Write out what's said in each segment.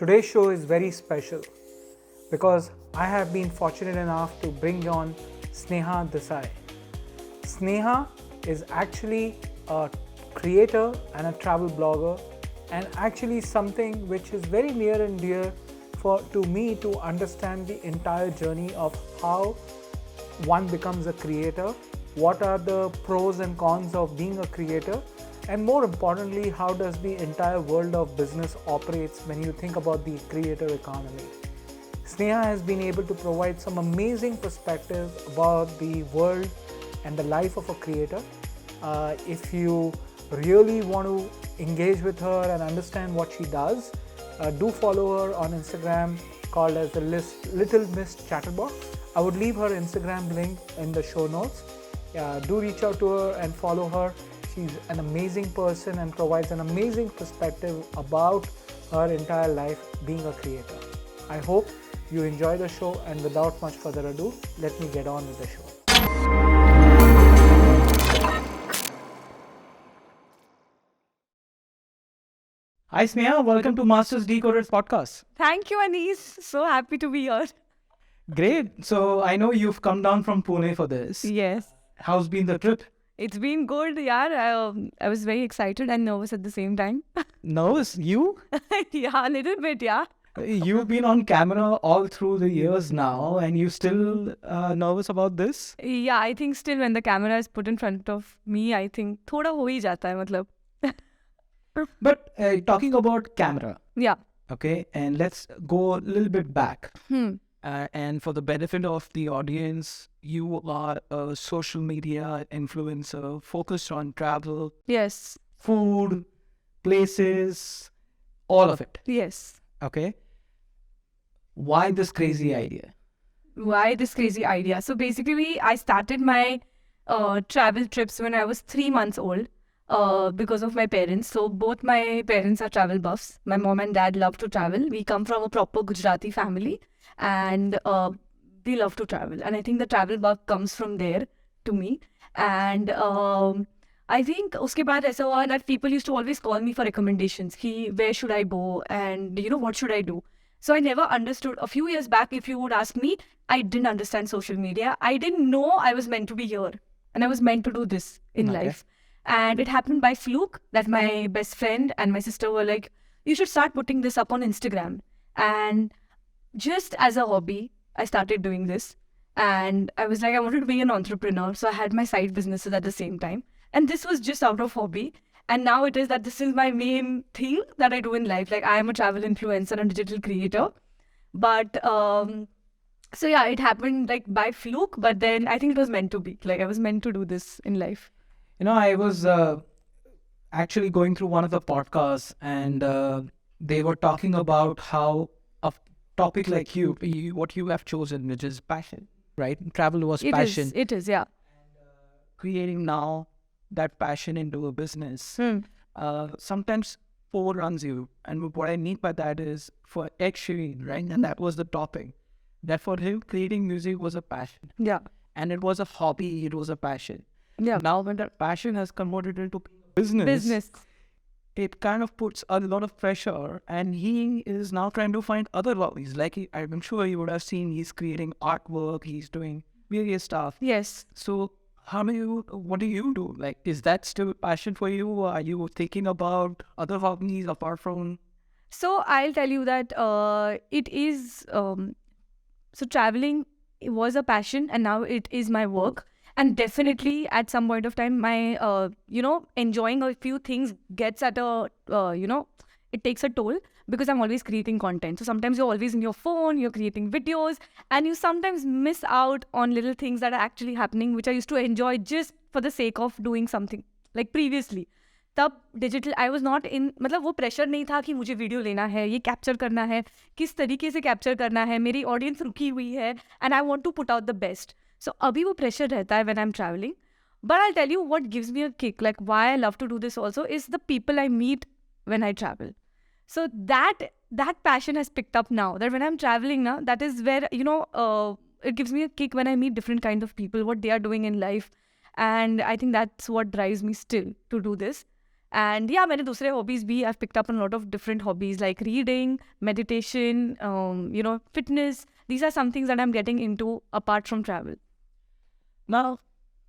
Today's show is very special because I have been fortunate enough to bring on Sneha Desai. Sneha is actually a creator and a travel blogger, and actually something which is very near and dear to me to understand the entire journey of how one becomes a creator, what are the pros and cons of being a creator, and more importantly, how does the entire world of business operates when you think about the creator economy. Sneha has been able to provide some amazing perspective about the world and the life of a creator. If you really want to engage with her and understand what she does, do follow her on Instagram called as the Little Miss Chatterbox. I would leave her Instagram link in the show notes. Do reach out to her and follow her. She's an amazing person and provides an amazing perspective about her entire life being a creator. I hope you enjoy the show, and without much further ado, let me get on with the show. Hi Sneha, welcome to Masters Decoders podcast. Thank you, Anis. So happy to be here. Great. So I know you've come down from Pune for this. Yes. How's been the trip? It's been good, yeah. I was very excited and nervous at the same time. Nervous? You? Yeah, a little bit, yeah. You've been on camera all through the years now, and you still nervous about this? Yeah, I think still when the camera is put in front of me, I think thoda ho hi jata hai, matlab. But talking about camera, Yeah. okay, and let's go a little bit back. Hmm. And for the benefit of the audience, you are a social media influencer focused on travel, Yes. food, places, all of it. Yes. Okay. Why this crazy idea? Why this crazy idea? So basically, I started my travel trips when I was 3 months old because of my parents. So both my parents are travel buffs. My mom and dad love to travel. We come from a proper Gujarati family, and they love to travel. And I think the travel bug comes from there to me. And I think uske baad aisa hua that people used to always call me for recommendations. Where should I go? And what should I do? So I never understood. A few years back, if you would ask me, I didn't understand social media. I didn't know I was meant to be here. And I was meant to do this in life. And it happened by fluke that my best friend and my sister were like, you should start putting this up on Instagram. And just as a hobby, I started doing this. And I was like, I wanted to be an entrepreneur. So I had my side businesses at the same time. And this was just out of hobby. And now it is that this is my main thing that I do in life. Like I am a travel influencer and digital creator. But so yeah, it happened like by fluke. But then I think it was meant to be. Like I was meant to do this in life. I was actually going through one of the podcasts, and they were talking about how a topic like what you have chosen, which is passion, right? Travel was passion. It is, yeah. Creating now that passion into a business. Sometimes overruns you. And what I mean by that is for Ed Sheeran, right? And that was the topic. That for him, creating music was a passion. Yeah. And it was a hobby, it was a passion. Yeah. Now when that passion has converted into business, it kind of puts a lot of pressure, and he is now trying to find other hobbies. Like I'm sure you would have seen he's creating artwork, he's doing various stuff. Yes. So what do you do? Like, is that still a passion for you? Are you thinking about other hobbies apart from? So I'll tell you that it is, so traveling was a passion and now it is my work. And definitely at some point of time, my, enjoying a few things gets at a, it takes a toll because I'm always creating content. So sometimes you're always in your phone, you're creating videos, and you sometimes miss out on little things that are actually happening, which I used to enjoy just for the sake of doing something. Like previously, तब digital I was not in, मतलब वो pressure नहीं था कि मुझे video लेना है, ये कैप्चर करना है, किस तरीके से कैप्चर करना है, मेरी ऑडियंस रुकी हुई है and I want to put out the best. So अभी वो प्रेशर रहता है when I am travelling. But I tell you what gives me a kick, like why I love to do this also is the people I meet when I travel. So that passion has picked up now. That when I'm traveling now, that is where, it gives me a kick when I meet different kinds of people, what they are doing in life. And I think that's what drives me still to do this. And yeah, मैंने दूसरे hobbies भी, I've picked up a lot of different hobbies like reading, meditation, fitness. These are some things that I'm getting into apart from travel. Now,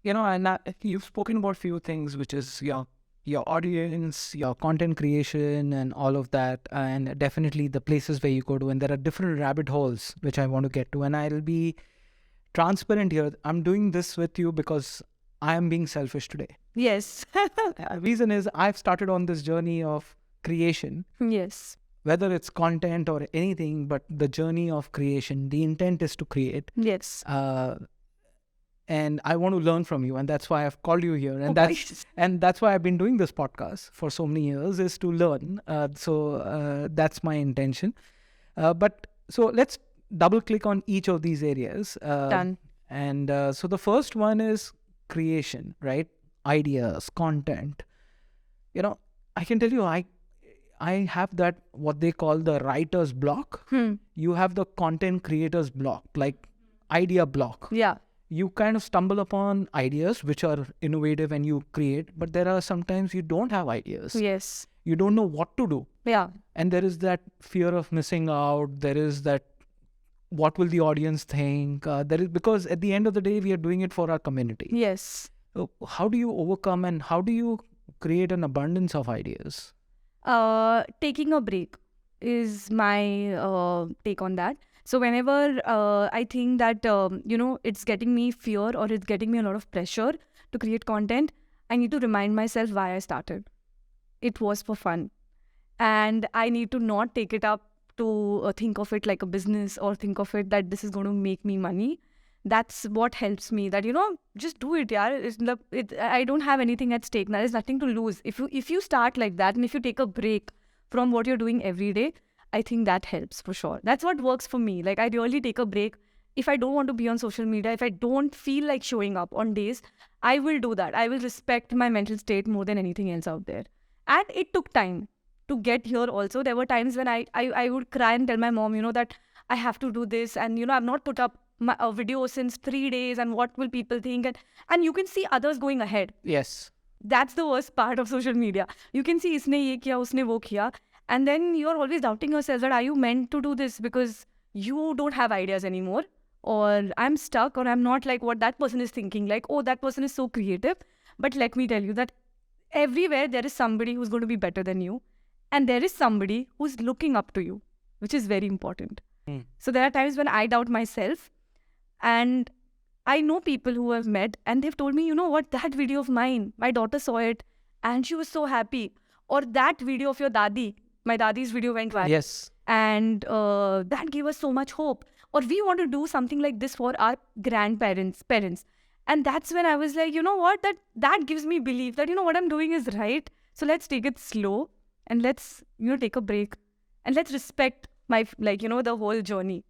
and you've spoken about few things, which is your audience, your content creation, and all of that, and definitely the places where you go to. And there are different rabbit holes which I want to get to. And I'll be transparent here. I'm doing this with you because I am being selfish today. Yes. The reason is I've started on this journey of creation. Yes. Whether it's content or anything, but the journey of creation, the intent is to create. Yes. And I want to learn from you, and that's why I've called you here, and nice. that's why I've been doing this podcast for so many years, is to learn. So that's my intention. But so let's double click on each of these areas. Done. And so the first one is creation, right? Ideas, content. I can tell you, I have that, what they call the writer's block. You have the content creator's block, like idea block. Yeah. You kind of stumble upon ideas which are innovative and you create, but there are sometimes you don't have ideas. Yes. You don't know what to do. Yeah. And there is that fear of missing out. There is that, what will the audience think? Because at the end of the day, we are doing it for our community. Yes. So how do you overcome and how do you create an abundance of ideas? Taking a break is my take on that. So whenever I think that, it's getting me fear or it's getting me a lot of pressure to create content, I need to remind myself why I started. It was for fun. And I need to not take it up to think of it like a business or think of it that this is going to make me money. That's what helps me, that, just do it, yaar. I don't have anything at stake. There is nothing to lose. If you start like that and if you take a break from what you're doing every day, I think that helps for sure. That's what works for me. Like, I really take a break. If I don't want to be on social media, if I don't feel like showing up on days, I will do that. I will respect my mental state more than anything else out there. And it took time to get here also. There were times when I would cry and tell my mom, that I have to do this. And, I've not put up a video since 3 days. And what will people think? And you can see others going ahead. Yes. That's the worst part of social media. You can see, isne ye kiya, usne wo kiya. And then you're always doubting yourself that, are you meant to do this because you don't have ideas anymore? Or I'm stuck, or I'm not like what that person is thinking. Like, oh, that person is so creative. But let me tell you that everywhere there is somebody who's going to be better than you. And there is somebody who's looking up to you, which is very important. So there are times when I doubt myself. And I know people who have met and they've told me, you know what, that video of mine, my daughter saw it and she was so happy. Or that video of your dadi, my dadi's video went viral. Yes. And that gave us so much hope. Or we want to do something like this for our parents. And that's when I was like, you know what, that gives me belief that, what I'm doing is right. So let's take it slow and let's, take a break. And let's respect my, the whole journey.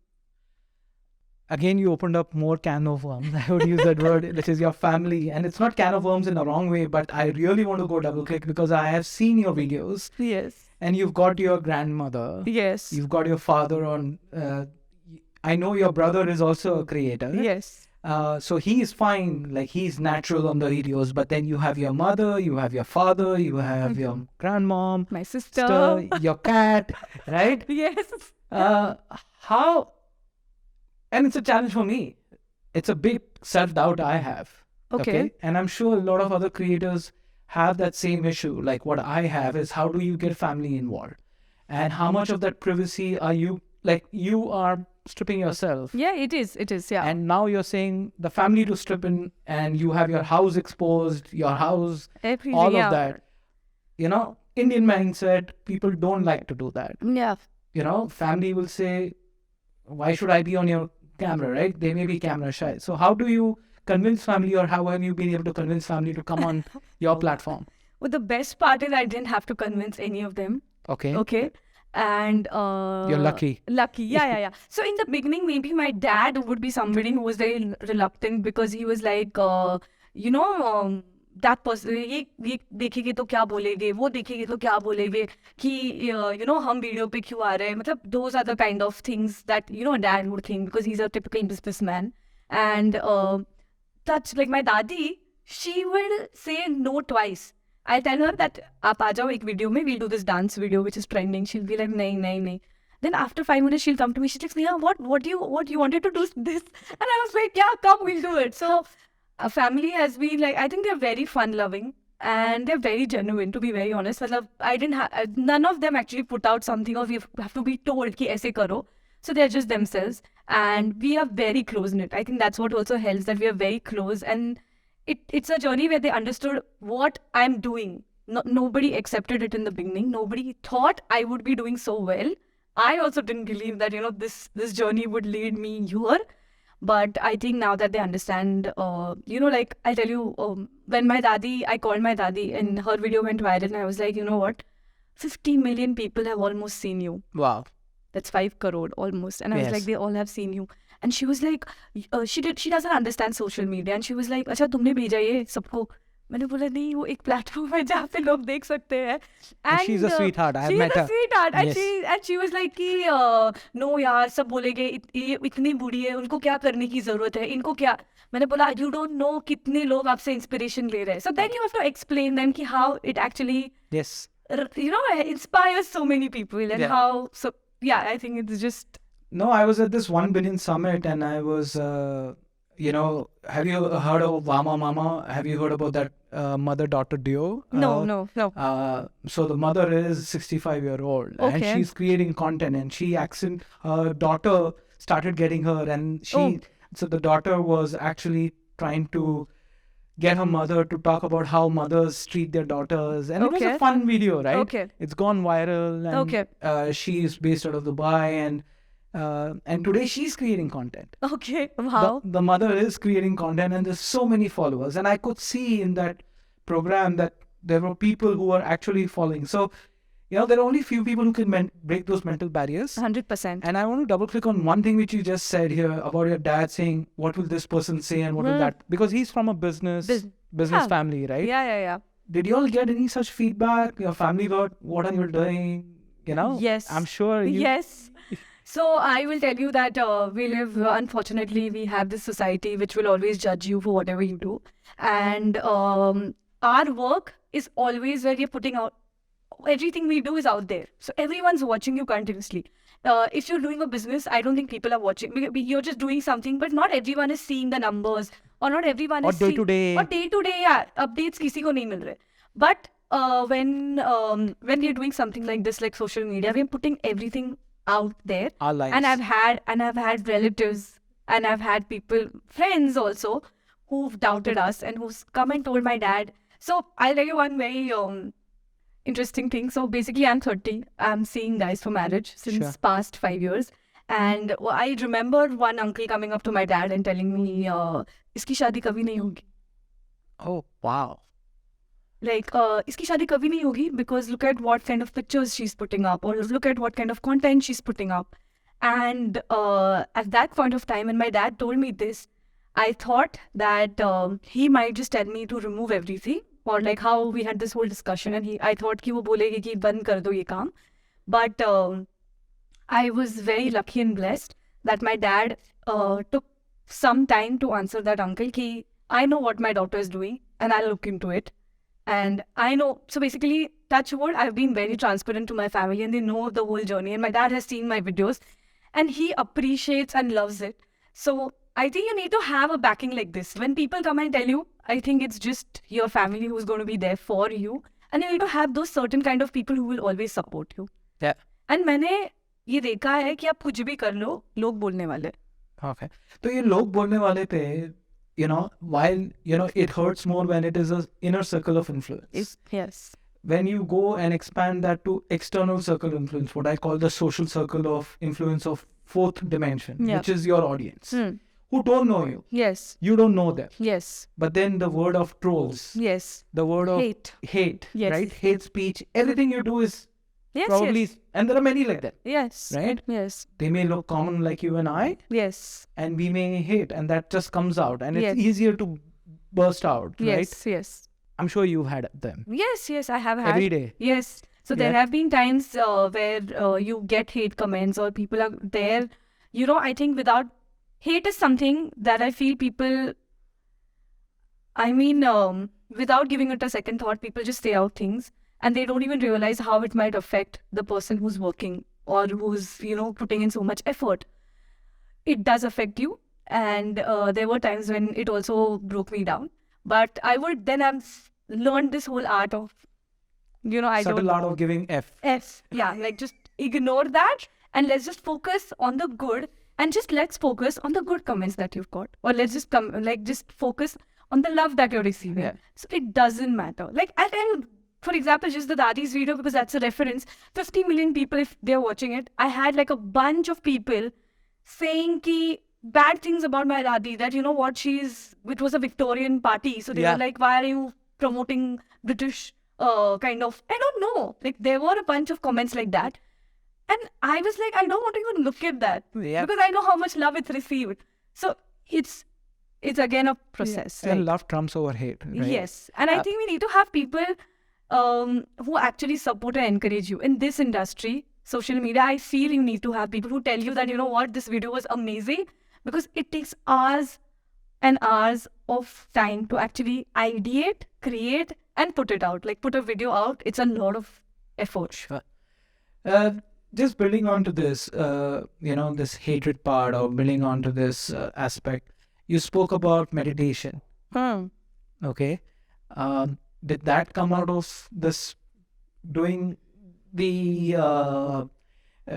Again, you opened up more can of worms. I would use that word, which is your family. And it's not can of worms in a wrong way, but I really want to go double click because I have seen your videos. Yes. And you've got your grandmother. Yes. You've got your father on. I know your brother is also a creator. Yes. So he is fine. Like, he's natural on the videos. But then you have your mother, you have your father, you have your grandmom. My sister. Your cat, right? Yes. How... And it's a challenge for me. It's a big self-doubt I have. Okay. And I'm sure a lot of other creators have that same issue. Like, what I have is, how do you get family involved? And how much of that privacy are you, like, you are stripping yourself? Yeah, it is, yeah. And now you're saying the family to strip in, and you have your house exposed, your house, everything, all of that. Indian mindset, people don't like to do that. Yeah. Family will say, why should I be on your camera, right? They may be camera shy. So how do you convince family, or how have you been able to convince family to come on your platform? Well, the best part is I didn't have to convince any of them. Okay. And you're lucky. Yeah. So in the beginning, maybe my dad would be somebody who was very reluctant because he was like, that person, ये देखेंगे तो क्या बोलेंगे, वो देखेंगे तो क्या बोलेंगे, कि हम वीडियो पे क्यों आ रहे हैं, मतलब those are the kind of things that dad would think, because he's a typical businessman. And that's like my dadi, she will say no twice. I tell her that आप आ जाओ एक video में, we'll do this dance video which is trending. She'll be like, नहीं नहीं नहीं. Then after 5 minutes she'll come to me. She's like, Sneha, what you wanted to do this? And I was like, yeah, come, we'll do it. So our family has been like, I think they're very fun loving and they're very genuine, to be very honest. मतलब, I didn't have, none of them actually put out something of you have to be told कि ऐसे करो. So they're just themselves and we are very close knit. I think that's what also helps, that we are very close, and it's a journey where they understood what I'm doing. Nobody accepted it in the beginning. Nobody thought I would be doing so well. I also didn't believe that, this journey would lead me here. But I think now that they understand, like I'll tell you, when I called my dadi and her video went viral, and I was like, you know what? 50 million people have almost seen you. Wow. That's 5 crore almost. And I was Yes. like, they all have seen you. And she was like, she doesn't understand social media. And she was like, अच्छा तुमने भेजा ये सबको? मैंने बोला नहीं, वो एक platform है जहाँ पे लोग देख सकते हैं. And she's a sweetheart. I have met her. She's a sweetheart. Yes. And she was like कि no यार, सब बोलेंगे ये इतनी बूढ़ी है, उनको क्या करने की जरूरत है, इनको क्या. मैंने बोला you don't know कितने लोग आपसे inspiration ले रहे हैं. So then you have to explain them कि how it actually Yes. inspires so many people, and Yeah. how. So yeah, I think it's just. No, I was at this 1 billion summit and I was, have you heard of Vama Mama? Have you heard about that mother-daughter duo? No. So the mother is 65-year-old and Okay. she's creating content, and her daughter started getting her, and so the daughter was actually trying to get her mother to talk about how mothers treat their daughters, and it was a Okay. fun video, right? Okay. It's gone viral, and Okay. she's based out of Dubai, and today she's creating content. Okay. Wow. The mother is creating content, and there's so many followers, and I could see in that program that there were people who are actually following. So, there are only few people who can break those mental barriers. 100%. And I want to double click on one thing which you just said here about your dad saying, what will this person say and what will that, because he's from a business Yeah. family, right? Yeah. Did you all get any such feedback? Your family about what are you doing? Yes. I'm sure you. Yes. So I will tell you that we live, unfortunately, we have this society which will always judge you for whatever you do. And our work is always where we're putting out, everything we do is out there. So everyone's watching you continuously. If you're doing a business, I don't think people are watching. You're just doing something, but not everyone is seeing the numbers, or not everyone is day to day. Or day to day, yeah, updates किसी को नहीं मिल रहे. But when we're doing something like this, like social media, we're putting everything out there. Our lives. And I've had relatives, and I've had people, friends also, who've doubted us and who's come and told my dad. So I'll tell you one very interesting thing. So basically, I'm 30. I'm seeing guys for marriage since past 5 years. And I remember one uncle coming up to my dad and telling me, "Iski shadi kabhi nahi hogi." Oh, wow. Like, iski shadi kabhi nahi hogi because look at what kind of pictures she's putting up, or look at what kind of content she's putting up. And at that point of time, when my dad told me this, I thought that he might just tell me to remove everything, or like how we had this whole discussion, and I thought कि वो बोलेगी कि बंद कर दो ये काम. But I was very lucky and blessed that my dad took some time to answer that uncle कि I know what my daughter is doing and I'll look into it. And I know, so basically, touch wood, I've been very transparent to my family and they know the whole journey. And my dad has seen my videos and he appreciates and loves it. So I think you need to have a backing like this. When people come and tell you, I think it's just your family who's going to be there for you. And you need to have those certain kind of people who will always support you. Yeah. And मैंने ये देखा है कि आप कुछ भी कर लो, लोग बोलने वाले. Okay. तो ये लोग बोलने वाले पे, while, it hurts more when it is an inner circle of influence. Yes. When you go and expand that to external circle influence, what I call the social circle of influence of fourth dimension, which is your audience, who don't know you. Yes. You don't know them. Yes. But then the word of trolls, Yes. the word of hate, Yes. right? Hate speech, everything you do is probably, and there are many like that. Yes. Right? Yes. They may look common like you and I, Yes. and we may hate, and that just comes out, and it's Yes. easier to burst out, right? Yes. I'm sure you've had them. Yes, I have had. Every day. Yes. So there have been times where you get hate comments or people are there. I think without hate is something that I feel people, without giving it a second thought, people just say out things and they don't even realize how it might affect the person who's working or who's, putting in so much effort. It does affect you. And there were times when it also broke me down. But I've learned this whole art of, subtle art of giving F. Yeah, like just ignore that and let's just focus on the good, and just let's focus on the good comments that you've got, or let's just just focus on the love that you're receiving. Yeah. So it doesn't matter. Like, and for example, just the Dadi's video, because that's a reference. 50 million people, if they're watching it, I had like a bunch of people saying bad things about my Dadi, that it was a Victorian party, so they were like, why are you promoting British kind of, I don't know, like there were a bunch of comments like that, and I was like, I don't want to even look at that because I know how much love it's received. So it's again a process. And love trumps over hate, right? Yes, and I think we need to have people who actually support and encourage you in this industry. Social media, I feel you need to have people who tell you that, this video was amazing, because it takes hours and hours of time to actually ideate, create, and put it out. Like, put a video out, it's a lot of effort. Sure. Just building onto this, this hatred part, or building onto this aspect, you spoke about meditation. Okay. Did that come out of this doing the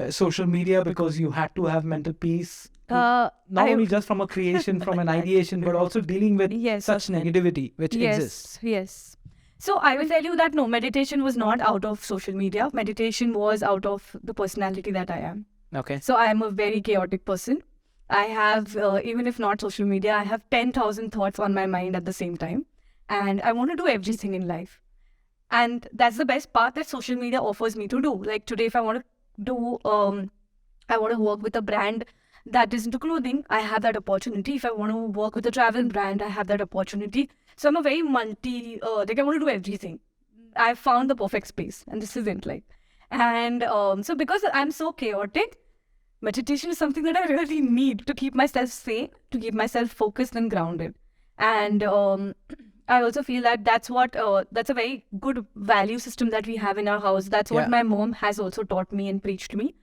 social media because you had to have mental peace? Not only just from a creation, from an ideation, but also dealing with such negativity which exists. Yes. So I will tell you that no, meditation was not out of social media. Meditation was out of the personality that I am. Okay. So I am a very chaotic person. I have, even if not social media, I have 10,000 thoughts on my mind at the same time. And I want to do everything in life. And that's the best part that social media offers me to do. Like today, if I want to do, I want to work with a brand that is into clothing, I have that opportunity. If I want to work with a travel brand, I have that opportunity. So I'm a very I want to do everything. I've found the perfect space, and this isn't like. And so because I'm so chaotic, meditation is something that I really need to keep myself sane, to keep myself focused and grounded. And I also feel that that's a very good value system that we have in our house. That's what my mom has also taught me and preached to me.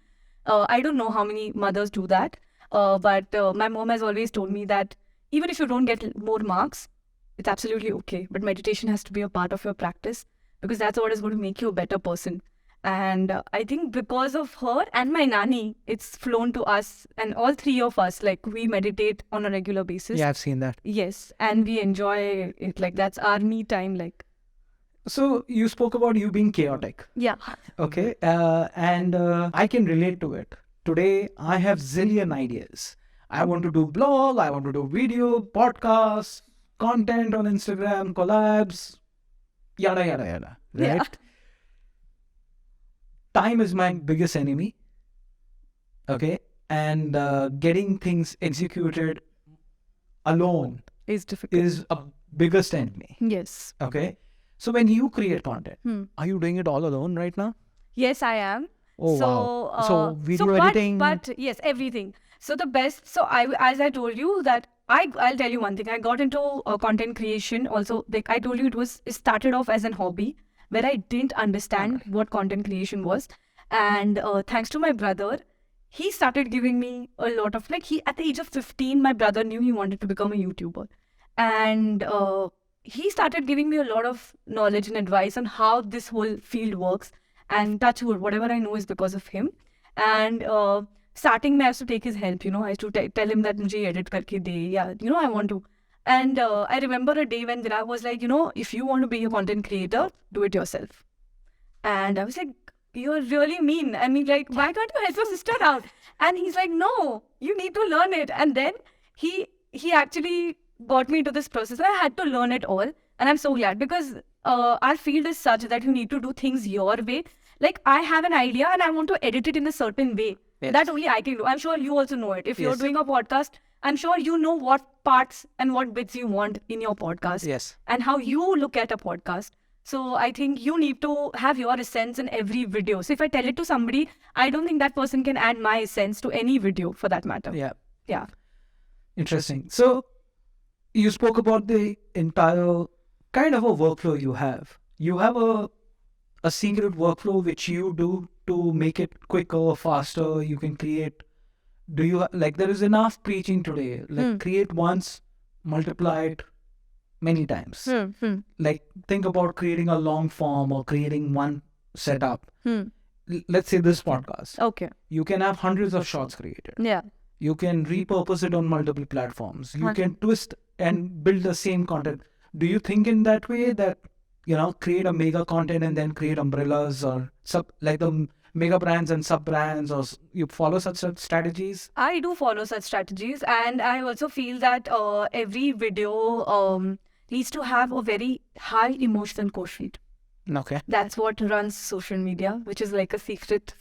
I don't know how many mothers do that, but my mom has always told me that even if you don't get more marks, it's absolutely okay. But meditation has to be a part of your practice, because that's what is going to make you a better person. And I think because of her and my nanny, it's flown to us, and all three of us, like, we meditate on a regular basis. Yeah, I've seen that. Yes, and we enjoy it. Like, that's our me time. Like, so you spoke about you being chaotic. Yeah. Okay, and I can relate to it. Today, I have zillion ideas. I want to do blog, I want to do video, podcasts, content on Instagram, collabs, yada, yada, yada, right? Yeah. Time is my biggest enemy. Okay, and getting things executed alone It's difficult. is a biggest enemy. Yes. Okay, so when you create content, are you doing it all alone right now? Yes, I am. Oh, so, wow. So video editing. But yes, everything. So the best. So as I told you that I'll tell you one thing. I got into content creation. Also, like I told you, it started off as an hobby where I didn't understand what content creation was. And thanks to my brother, he started giving me a lot of, like, at the age of 15, my brother knew he wanted to become a YouTuber. And he started giving me a lot of knowledge and advice on how this whole field works. And touch wood, whatever I know is because of him. And starting, I used to take his help. I used to tell him that mujhe edit karke de. Yeah, I want to. And I remember a day when Virag was like, if you want to be a content creator, do it yourself. And I was like, you're really mean. I mean, like, why can't you help your sister out? And he's like, no, you need to learn it. And then he actually got me into this process. I had to learn it all. And I'm so glad, because our field is such that you need to do things your way. Like, I have an idea and I want to edit it in a certain way. Yes. That only I can do. I'm sure you also know it. If you're doing a podcast, I'm sure you know what parts and what bits you want in your podcast. Yes. And how you look at a podcast. So I think you need to have your essence in every video. So if I tell it to somebody, I don't think that person can add my essence to any video for that matter. Yeah. Yeah. Interesting. So you spoke about the entire kind of a workflow you have. You have a secret workflow which you do to make it quicker, faster. You can create. Do you like there is enough preaching today? Like create once, multiply it many times. Like think about creating a long form or creating one setup. Let's say this podcast. Okay. You can have hundreds of shots created. Yeah. You can repurpose it on multiple platforms. You can twist and build the same content. Do you think in that way that, create a mega content and then create umbrellas or like the mega brands and sub brands, or you follow such strategies? I do follow such strategies, and I also feel that every video needs to have a very high emotional quotient. Okay. That's what runs social media, which is like a secret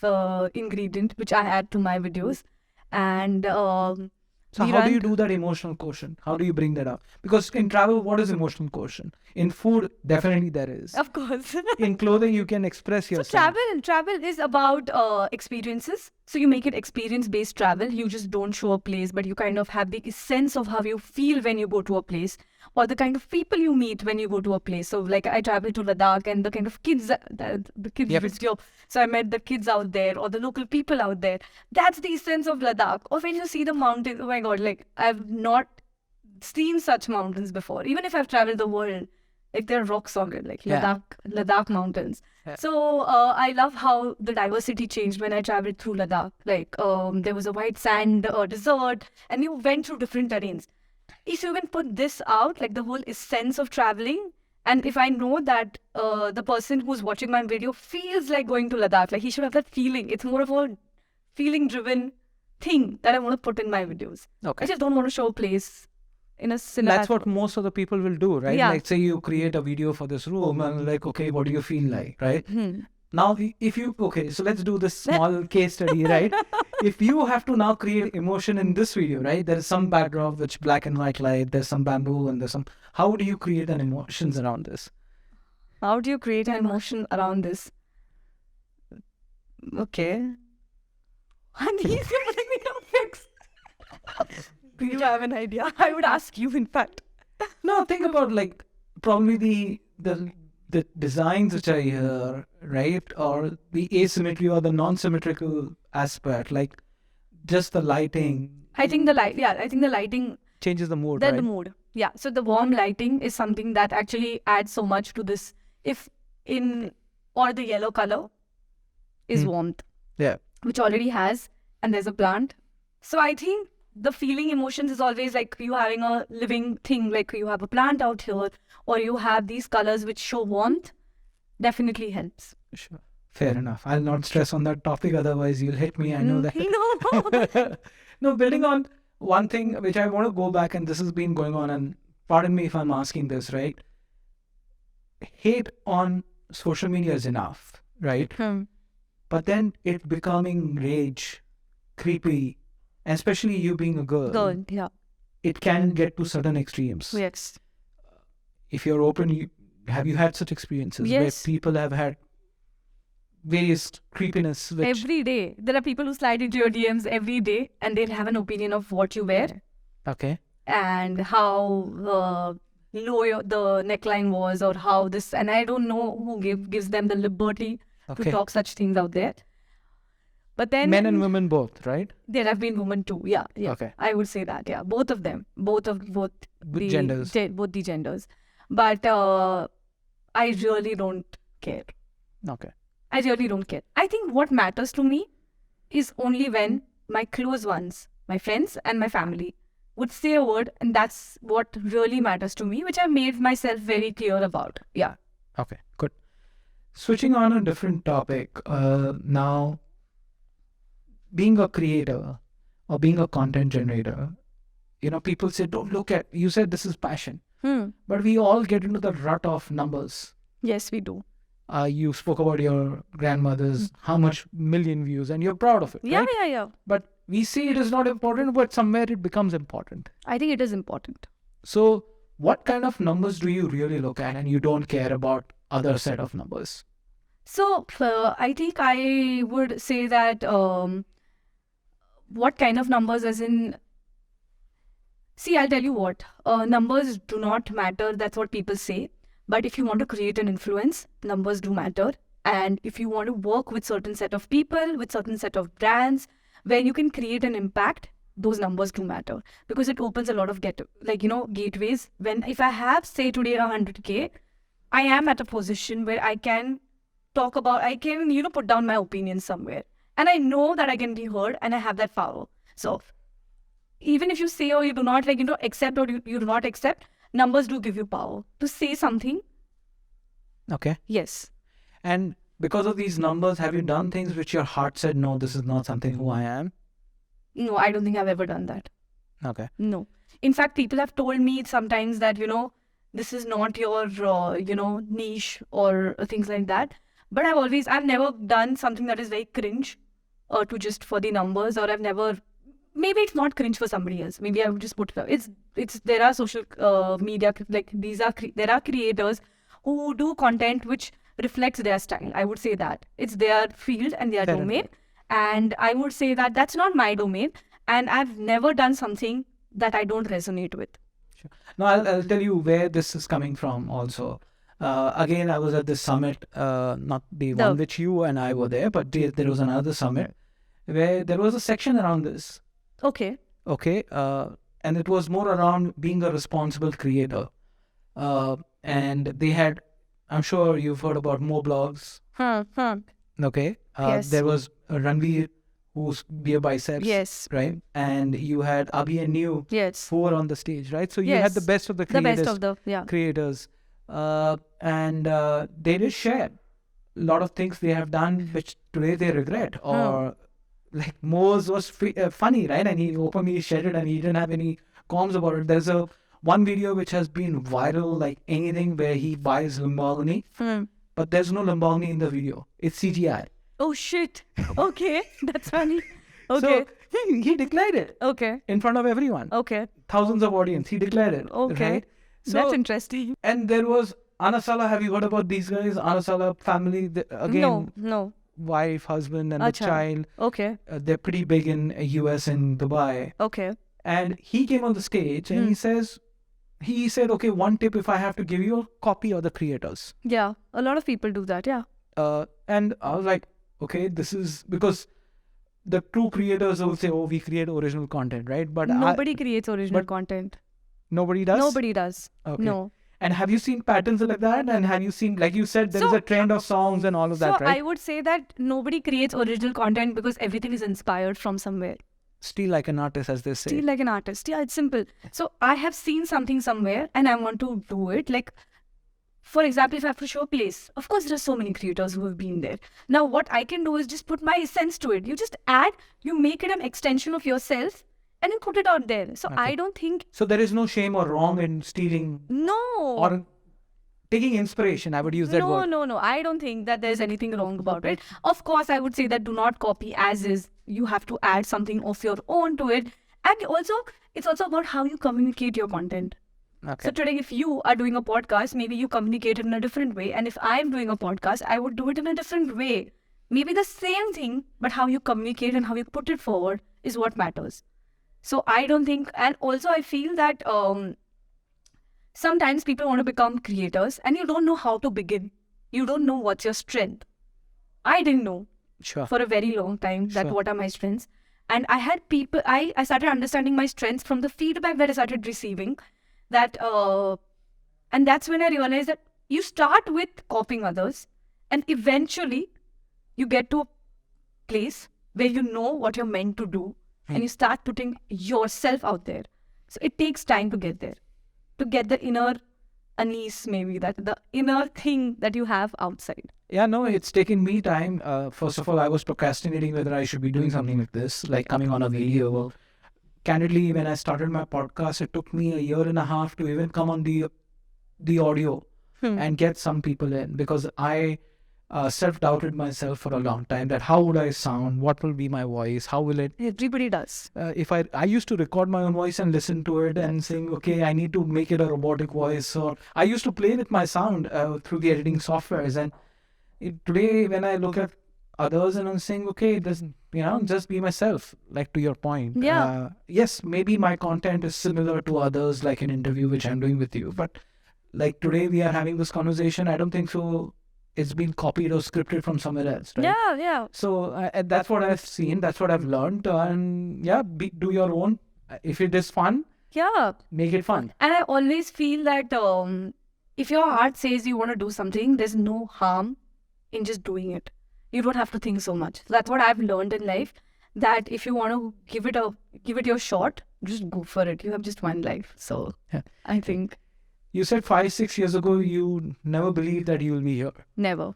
ingredient which I add to my videos. And so how do you do that emotional quotient? How do you bring that up? Because in travel, what is emotional quotient? In food, definitely there is. Of course. In clothing, you can express yourself. So travel is about experiences. So you make it experience-based travel. You just don't show a place, but you kind of have the sense of how you feel when you go to a place, or the kind of people you meet when you go to a place. So like I traveled to Ladakh, and the kind of kids, the kids video. So I met the kids out there, or the local people out there. That's the essence of Ladakh. Or when you see the mountains, oh my God, like I've not seen such mountains before. Even if I've traveled the world, like they're rock solid, like Ladakh mountains. Yeah. So I love how the diversity changed when I traveled through Ladakh. Like there was a white sand desert, and you went through different terrains. If you can put this out, like the whole essence of traveling, and if I know that the person who's watching my video feels like going to Ladakh, like he should have that feeling. It's more of a feeling-driven thing that I want to put in my videos. Okay. I just don't want to show a place in a cinematic. That's what most of the people will do, right? Yeah. Like say you create a video for this room and like, okay, what do you feel like, right? Now, if you, so let's do this small case study, right? If you have to now create emotion in this video, right? There is some backdrop, which black and white light, there's some bamboo and there's some, how do you create an emotions around this? How do you create an emotion around this? Okay. And he's putting me on fix. Do you have an idea? I would ask you, in fact. No, think about like probably the designs which are here, right? Or the asymmetry or the non-symmetrical aspect, like just the lighting. I think the lighting changes the mood, right? The mood. Yeah. So the warm lighting is something that actually adds so much to this. Or the yellow color is warmth. Yeah. Which already has, and there's a plant. So I think the feeling emotions is always like you having a living thing, like you have a plant out here, or you have these colors which show warmth, definitely helps. Sure. Fair enough. I'll not stress on that topic, otherwise you'll hit me. I know that. No. No, building on one thing which I want to go back, and this has been going on, and pardon me if I'm asking this, right? Hate on social media is enough, right? But then it becoming rage, creepy, and especially you being a girl, yeah, it can get to certain extremes. Yes. If you're open, have you had such experiences? Yes. Where people have had various creepiness? Every day. There are people who slide into your DMs every day, and they'll have an opinion of what you wear. Okay. And how low the neckline was, or how this, and I don't know who gives them the liberty to talk such things out there. But then men and women both, right? There have been women too. Yeah. Okay. I would say that. Yeah, both of them, both the genders, both the genders. But I really don't care. Okay. I really don't care. I think what matters to me is only when my close ones, my friends and my family, would say a word, and that's what really matters to me, which I've made myself very clear about. Yeah. Okay. Good. Switching on a different topic now. Being a creator or being a content generator, people say, don't look at, you said this is passion, but we all get into the rut of numbers. Yes, we do. You spoke about your grandmother's, how much million views, and you're proud of it, right? Yeah. But we say it is not important, but somewhere it becomes important. I think it is important. So what kind of numbers do you really look at, and you don't care about other set of numbers? So I think I would say that what kind of numbers, as in, see, I'll tell you what, numbers do not matter. That's what people say. But if you want to create an influence, numbers do matter. And if you want to work with certain set of people, with certain set of brands, where you can create an impact, those numbers do matter, because it opens a lot of gateways. When if I have, say today, 100K, I am at a position where I can talk about, I can, put down my opinions somewhere. And I know that I can be heard and I have that power. So even if you say or you do not accept or you do not accept, numbers do give you power to say something. Okay. Yes. And because of these numbers, have you done things which your heart said, no, this is not something who I am? No, I don't think I've ever done that. Okay. No. In fact, people have told me sometimes that, this is not your, niche or things like that. But I've never done something that is very cringe or to just for the numbers, or maybe it's not cringe for somebody else. Maybe I would just put it, there are social media, there are creators who do content which reflects their style. I would say that it's their field and their domain. And I would say that that's not my domain. And I've never done something that I don't resonate with. Sure. No, I'll tell you where this is coming from also. Again, I was at this summit, not the one which you and I were there, but there was another summit where there was a section around this. Okay. Okay. And it was more around being a responsible creator. And they had, I'm sure you've heard about Mo Blogs. Okay. Yes. There was Ranveer, who's Beer Biceps. Yes. Right. And you had Abhi and New. Yes. Who were on the stage, right? So you had the best of the creators. And they did share a lot of things they have done which today they regret, or like Mo's was funny, right? And he openly shared it and he didn't have any qualms about it. There's one video which has been viral like anything, where he buys Lamborghini, but there's no Lamborghini in the video. It's CGI. Oh shit. Okay. That's funny. Okay. So he declared it. Okay. In front of everyone. Okay. Thousands of audience. He declared it. Okay. Right? So, that's interesting. And there was Anasala. Have you heard about these guys? Anasala family. Again. No. Wife, husband, and the child. Okay. They're pretty big in US and Dubai. Okay. And he came on the stage and he said, okay, one tip if I have to give you, copy other creators. Yeah. A lot of people do that. Yeah. And I was like, okay, this is because the true creators will say, oh, we create original content, right? But nobody creates original content. Nobody does? Nobody does. Okay. No. And have you seen patterns like that? And have you seen, like you said, there is a trend of songs and all of that, right? I would say that nobody creates original content because everything is inspired from somewhere. Steal like an artist, as they say. Steal like an artist. Yeah, it's simple. So I have seen something somewhere and I want to do it. Like, for example, if I have to show a place, of course, there are so many creators who have been there. Now, what I can do is just put my essence to it. You just add, you make it an extension of yourself and you put it out there. So I don't think... So there is no shame or wrong in stealing... No. Or taking inspiration, I would use that word. No. I don't think that there's anything wrong about it. Of course, I would say that do not copy as is. You have to add something of your own to it. And also, it's also about how you communicate your content. Okay. So today, if you are doing a podcast, maybe you communicate it in a different way. And if I'm doing a podcast, I would do it in a different way. Maybe the same thing, but how you communicate and how you put it forward is what matters. So I don't think, and also I feel that sometimes people want to become creators and you don't know how to begin. You don't know what's your strength. I didn't know for a very long time that what are my strengths. And I had people, I started understanding my strengths from the feedback that I started receiving. That and that's when I realized that you start with copying others and eventually you get to a place where you know what you're meant to do and you start putting yourself out there. So it takes time to get there, to get the inner unease, maybe that the inner thing that you have outside. Yeah, no, it's taken me time. First of all, I was procrastinating whether I should be doing something like this, like coming on a video. Candidly, when I started my podcast, it took me 1.5 years to even come on the audio and get some people in, because I self-doubted myself for a long time that how would I sound, what will be my voice, how will it... Everybody does. If I used to record my own voice and listen to it and saying, okay, I need to make it a robotic voice. Or I used to play with my sound through the editing softwares. And today, when I look at others and I'm saying, okay, it doesn't, just be myself, like to your point. Yeah. Yes, maybe my content is similar to others, like an interview which I'm doing with you, but like today we are having this conversation. I don't think so. It's been copied or scripted from somewhere else, right? Yeah. So that's what I've seen. That's what I've learned. And yeah, do your own. If it is fun, Yeah. make it fun. And I always feel that if your heart says you want to do something, there's no harm in just doing it. You don't have to think so much. That's what I've learned in life. That if you want to give it your shot, just go for it. You have just one life. So Yeah. I think You said 5-6 years ago you never believed that you will be here. never.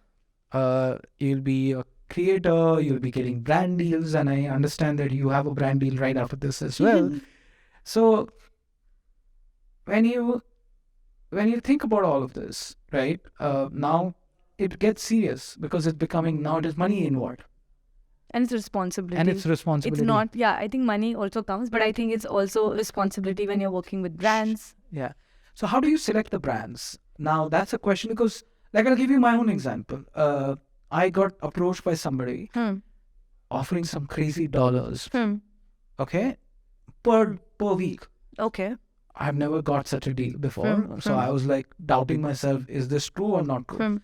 You'll be a creator. You'll be getting brand deals, and I understand that you have a brand deal right after this as well. So when you think about all of this, right, now it gets serious because it's becoming, now there's money involved. And it's responsibility. And it's responsibility. It's not, I think money also comes, but I think it's also responsibility when you're working with brands. Yeah. So how do you select the brands? Now that's a question because, like, I'll give you my own example. I got approached by somebody offering some crazy dollars, okay, per week. Okay. I've never got such a deal before. So I was like doubting myself, is this true or not true?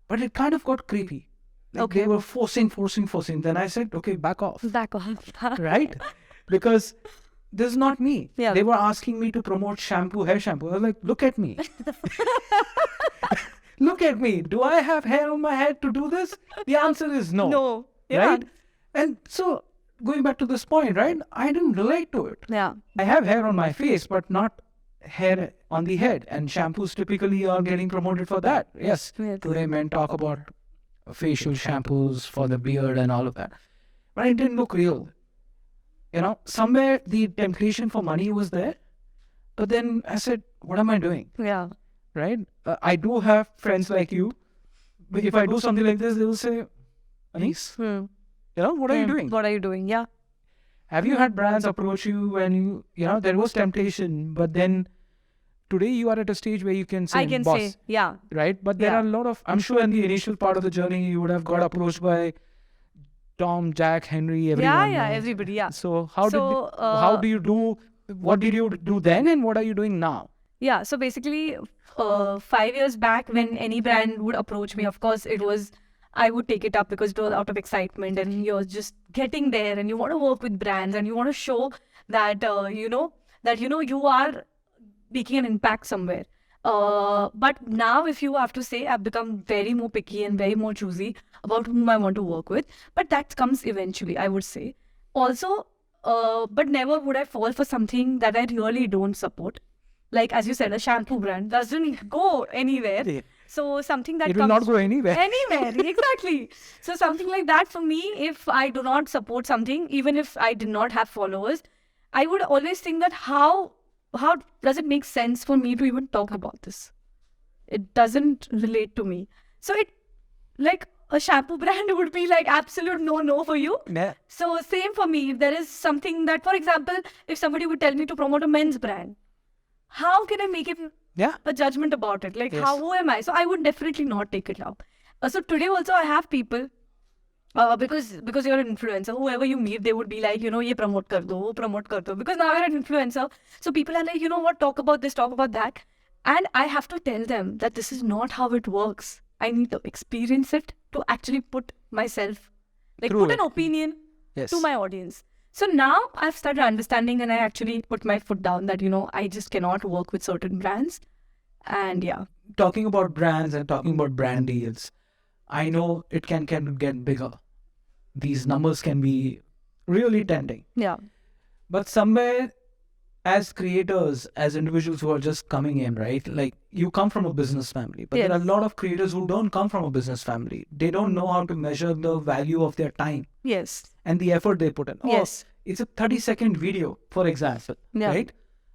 But it kind of got creepy. Like Okay. They were forcing. Then I said, okay, back off. Back off. Right? Because this is not me. Yeah. They were asking me to promote hair shampoo. I was like, look at me. Look at me. Do I have hair on my head to do this? The answer is no. No. Yeah. Right? And so going back to this point, right? I didn't relate to it. Yeah. I have hair on my face, but not hair on the head. And shampoos typically are getting promoted for that. Yes. Yes. Today men talk about facial shampoos for the beard and all of that. But it didn't look real. You know, somewhere the temptation for money was there. But then I said, what am I doing? Yeah. Right? I do have friends like you. But if I do something like this, they will say, Anis, you know, what are you doing? What are you doing? Yeah. Have you had brands approach you when there was temptation, but then today you are at a stage where you can say, I can boss, say, yeah. right? But there Yeah. are a lot of, I'm sure in the initial part of the journey, you would have got approached by Tom, Jack, Henry, everyone. Yeah, right? everybody, yeah. So how So, do you do, what did you do then and what are you doing now? Yeah, so basically, 5 years back, when any brand would approach me, of course, I would take it up because it was out of excitement and you're just getting there and you want to work with brands and you want to show that, you are making an impact somewhere. But now, if you have to say, I've become very more picky and very more choosy about whom I want to work with. But that comes eventually, I would say. Also, but never would I fall for something that I really don't support. Like, as you said, a shampoo brand doesn't go anywhere. Yeah. So something that It will not go anywhere. Anywhere, exactly. So something like that for me, if I do not support something, even if I did not have followers, I would always think that how does it make sense for me to even talk about this? It doesn't relate to me. So it, like, a shampoo brand would be like absolute no for you. Yeah. So same for me. If there is something that, for example, if somebody would tell me to promote a men's brand, how can I make it Yeah. a judgment about it? Like, Yes. who am I? So I would definitely not take it up. So today also I have people, because you're an influencer, whoever you meet, they would be like, ye promote kar do, wo promote kar do. Because now you're an influencer. So people are like, you know what, talk about this, talk about that. And I have to tell them that this is not how it works. I need to experience it to actually put myself, like Through put it. an opinion Yes. to my audience. So now I've started understanding and I actually put my foot down that, I just cannot work with certain brands. And yeah. Talking about brands and talking about brand deals, I know it can get bigger. These numbers can be really tempting. Yeah. But somewhere, as creators, as individuals who are just coming in, right? Like, you come from a business family, but there are a Yes. lot of creators who don't come from a business family. They don't know how to measure the value of their time Yes. and the effort they put in. Yes. It's a 30-second video, for example, Yeah. right?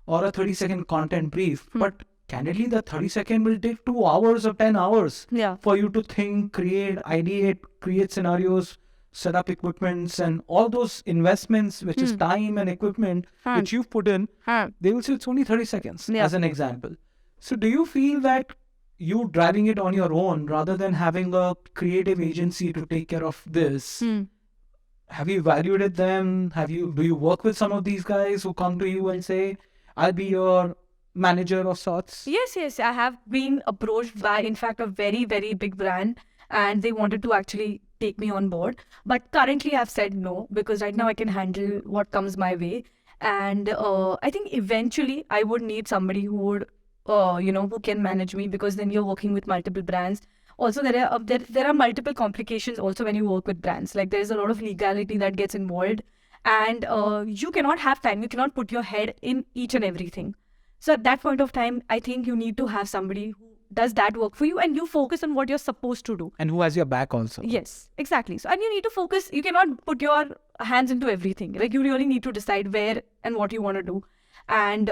Or a 30-second content brief. But candidly, the 30-second will take 2 hours or 10 hours Yeah. for you to think, create, ideate, create scenarios, set up equipments, and all those investments, which is time and equipment, which you've put in, they will say it's only 30 seconds, Yeah. as an example. So do you feel that you driving it on your own rather than having a creative agency to take care of this? Have you evaluated them? Do you work with some of these guys who come to you and say, I'll be your manager of sorts? Yes. I have been approached by, in fact, a very, very big brand, and they wanted to actually take me on board. But currently, I've said no because right now I can handle what comes my way. And I think eventually I would need somebody who would, who can manage me, because then you're working with multiple brands. Also, there are multiple complications also when you work with brands. Like there's a lot of legality that gets involved, and you cannot have time. You cannot put your head in each and everything. So at that point of time, I think you need to have somebody who does that work for you, and you focus on what you're supposed to do. And who has your back also. Yes, exactly. So, and you need to focus. You cannot put your hands into everything. Like you really need to decide where and what you want to do. And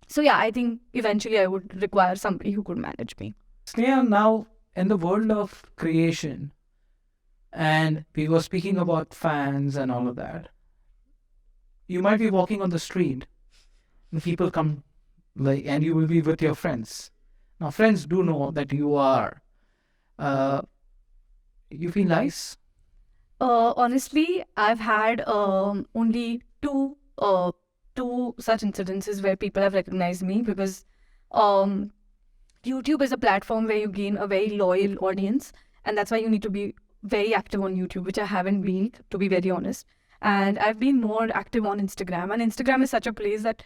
so yeah, I think eventually I would require somebody who could manage me. Sneha, now in the world of creation, and we were speaking about fans and all of that, you might be walking on the street and people come, like, and you will be with your friends. Now, friends do know that you are. You feel nice? Honestly, I've had only two such incidences where people have recognized me, because YouTube is a platform where you gain a very loyal audience, and that's why you need to be very active on YouTube, which I haven't been, to be very honest. And I've been more active on Instagram, and Instagram is such a place that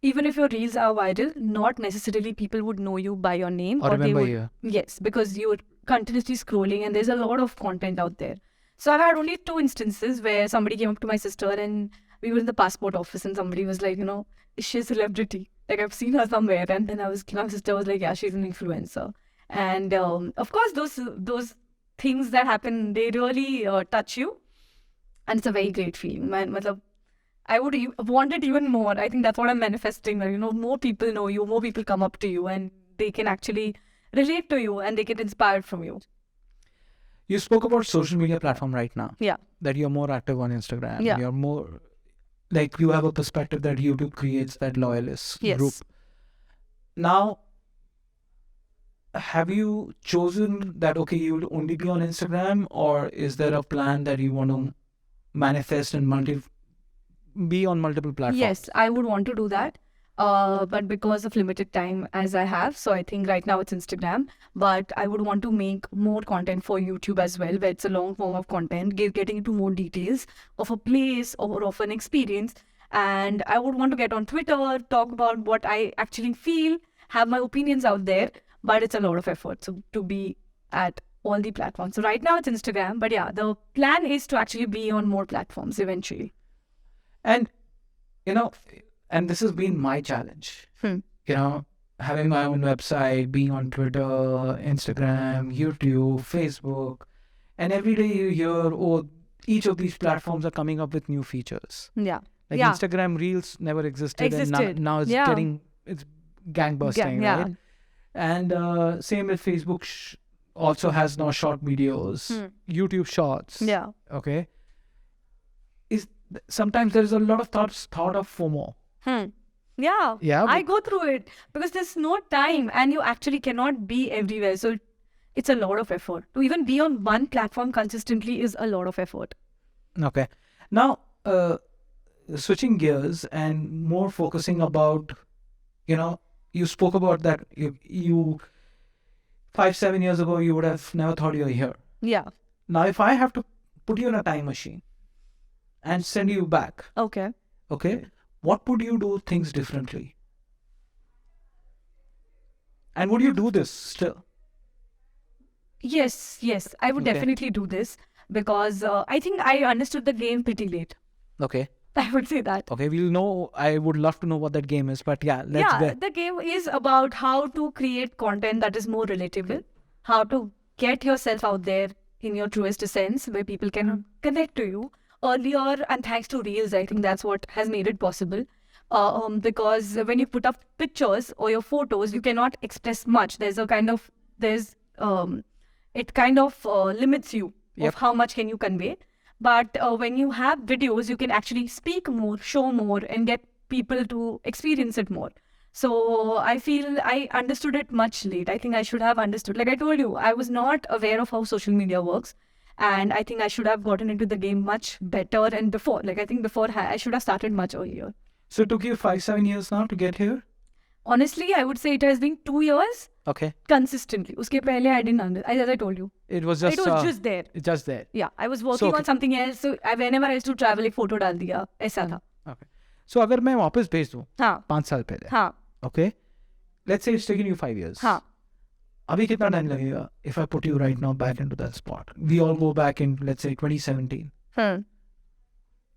even if your reels are viral, not necessarily people would know you by your name. Or remember they would, you. Yes, because you're continuously scrolling and there's a lot of content out there. So I've had only two instances where somebody came up to my sister and we were in the passport office and somebody was like, is she a celebrity? Like, I've seen her somewhere. And then my sister was like, yeah, she's an influencer. And of course, those things that happen, they really touch you. And it's a very great feeling. I would want it even more. I think that's what I'm manifesting. More people know you, more people come up to you, and they can actually relate to you and they get inspired from you. You spoke about social media platform right now. Yeah. That you're more active on Instagram. Yeah. You're more, like, you have a perspective that YouTube creates that loyalist group. Now, have you chosen that, okay, you will only be on Instagram, or is there a plan that you want to manifest and be on multiple platforms? Yes, I would want to do that. But because of limited time as I have, so I think right now it's Instagram, but I would want to make more content for YouTube as well, where it's a long form of content, getting into more details of a place or of an experience. And I would want to get on Twitter, talk about what I actually feel, have my opinions out there, but it's a lot of effort to be at all the platforms. So right now it's Instagram, but yeah, the plan is to actually be on more platforms eventually. And, and this has been my challenge, having my own website, being on Twitter, Instagram, YouTube, Facebook, and every day you hear, each of these platforms are coming up with new features. Yeah. Like Instagram Reels never existed. And now it's it's gangbusting, right? And same with Facebook also has now short videos, YouTube Shorts. Yeah. Okay. Sometimes there is a lot of thought of FOMO. Yeah. Yeah. I go through it because there's no time and you actually cannot be everywhere. So it's a lot of effort. To even be on one platform consistently is a lot of effort. Okay. Now, switching gears and more focusing about, you spoke about that you 5-7 years ago, you would have never thought you're here. Yeah. Now, if I have to put you in a time machine and send you back. Okay. What would you do things differently? And would you do this still? Yes. I would definitely do this because I think I understood the game pretty late. Okay. I would say that. Okay, we'll know. I would love to know what that game is, but the game is about how to create content that is more relatable, how to get yourself out there in your truest essence where people can connect to you. Earlier, and thanks to Reels, I think that's what has made it possible. Because when you put up pictures or your photos, you cannot express much. It kind of limits you of how much can you convey. But when you have videos, you can actually speak more, show more, and get people to experience it more. So I feel I understood it much late. I think I should have understood. Like I told you, I was not aware of how social media works. And I think I should have gotten into the game much better and before. Like I think before I should have started much earlier. So it took you 5-7 years now to get here? Honestly, I would say it has been 2 years Okay. consistently. Uske pehle I didn't understand. As I told you. It was just It was just there. just there. Yeah, I was working okay. on something else. So whenever I used to travel, एक photo डाल दिया. ऐसा था. Okay. So अगर मैं वापस भेज दूँ हाँ. 5 साल पहले. हाँ. Okay. Let's say it's taken you 5 years. हाँ. अभी कितना टाइम लगेगा if I put you right now back into that spot? We all go back in, let's say, 2017.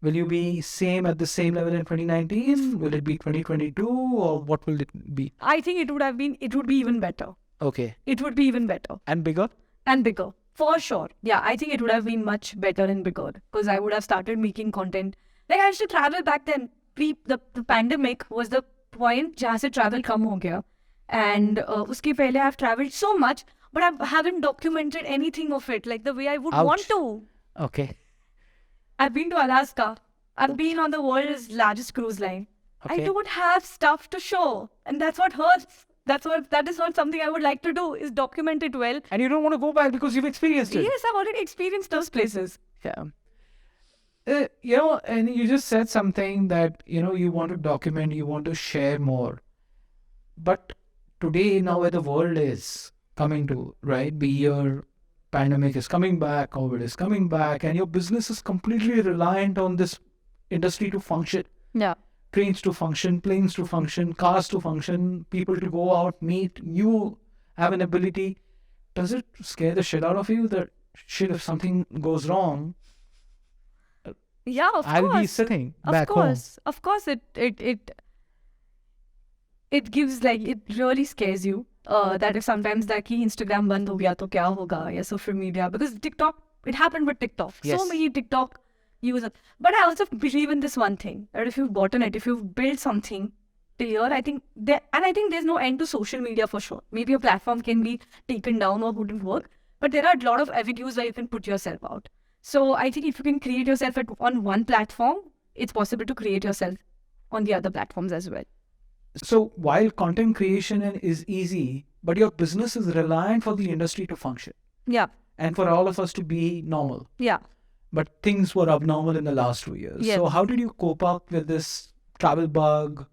Will you be same at the same level in 2019? Will it be 2022 or what will it be? I think it would be even better. Okay. It would be even better. And bigger? And bigger. For sure. Yeah, I think it would have been much better and bigger because I would have started making content. Like I used to travel back then. The pandemic was the point जहाँ से travel कम हो गया. And उसके पहले I've traveled so much, but I haven't documented anything of it like the way I would want to. Okay. I've been to Alaska. I've been on the world's largest cruise line. Okay. I don't have stuff to show. And that's what hurts. That is not something I would like to do, is document it well. And you don't want to go back because you've experienced it. Yes, I've already experienced those places. Yeah. And you just said something that, you want to document, you want to share more. But today, now where the world is coming to, right? Be your pandemic is coming back, COVID is coming back, and your business is completely reliant on this industry to function. Yeah. Trains to function, planes to function, cars to function, people to go out, meet. You have an ability. Does it scare the shit out of you that shit, if something goes wrong, Yeah, of I'll course. be sitting back home? Of course, it gives, like, it really scares you. That if sometimes that ki Instagram band ho gaya to kya hoga, ya social media, because TikTok, it happened with TikTok. Yes. So many TikTok users. But I also believe in this one thing, that if you've bought it, if you've built something here, I think there's no end to social media for sure. Maybe a platform can be taken down or wouldn't work, but there are a lot of avenues where you can put yourself out. So I think if you can create yourself on one platform, it's possible to create yourself on the other platforms as well. So while content creation is easy, but your business is reliant for the industry to function Yeah. and for all of us to be normal. Yeah. But things were abnormal in the last 2 years. Yes. So how did you cope up with this travel bug,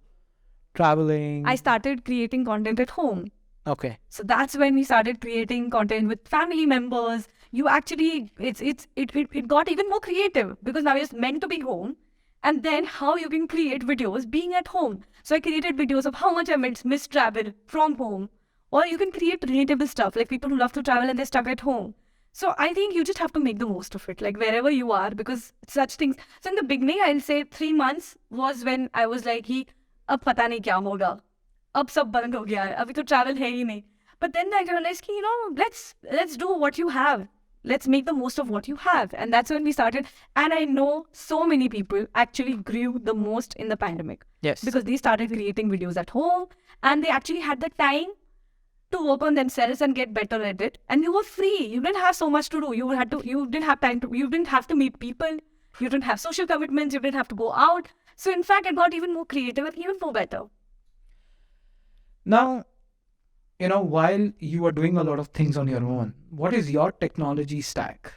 traveling? I started creating content at home. Okay. So that's when we started creating content with family members. You actually, it got even more creative because now it's meant to be home. And then how you can create videos being at home. So I created videos of how much I miss travel from home. Or you can create relatable stuff, like people who love to travel and they're stuck at home. So I think you just have to make the most of it, like wherever you are, because such things. So in the beginning, I'll say 3 months was when I was like, ab pata nahi kya hoga. Ab sab band ho gaya hai. Abhi to travel hai hi nahi. But then I realized, let's do what you have. Let's make the most of what you have. And that's when we started. And I know so many people actually grew the most in the pandemic. Yes. Because they started creating videos at home and they actually had the time to work on themselves and get better at it. And you were free. You didn't have so much to do. You didn't have time to, you didn't have to meet people. You didn't have social commitments. You didn't have to go out. So in fact, it got even more creative and even more better. Now, while you are doing a lot of things on your own, what is your technology stack?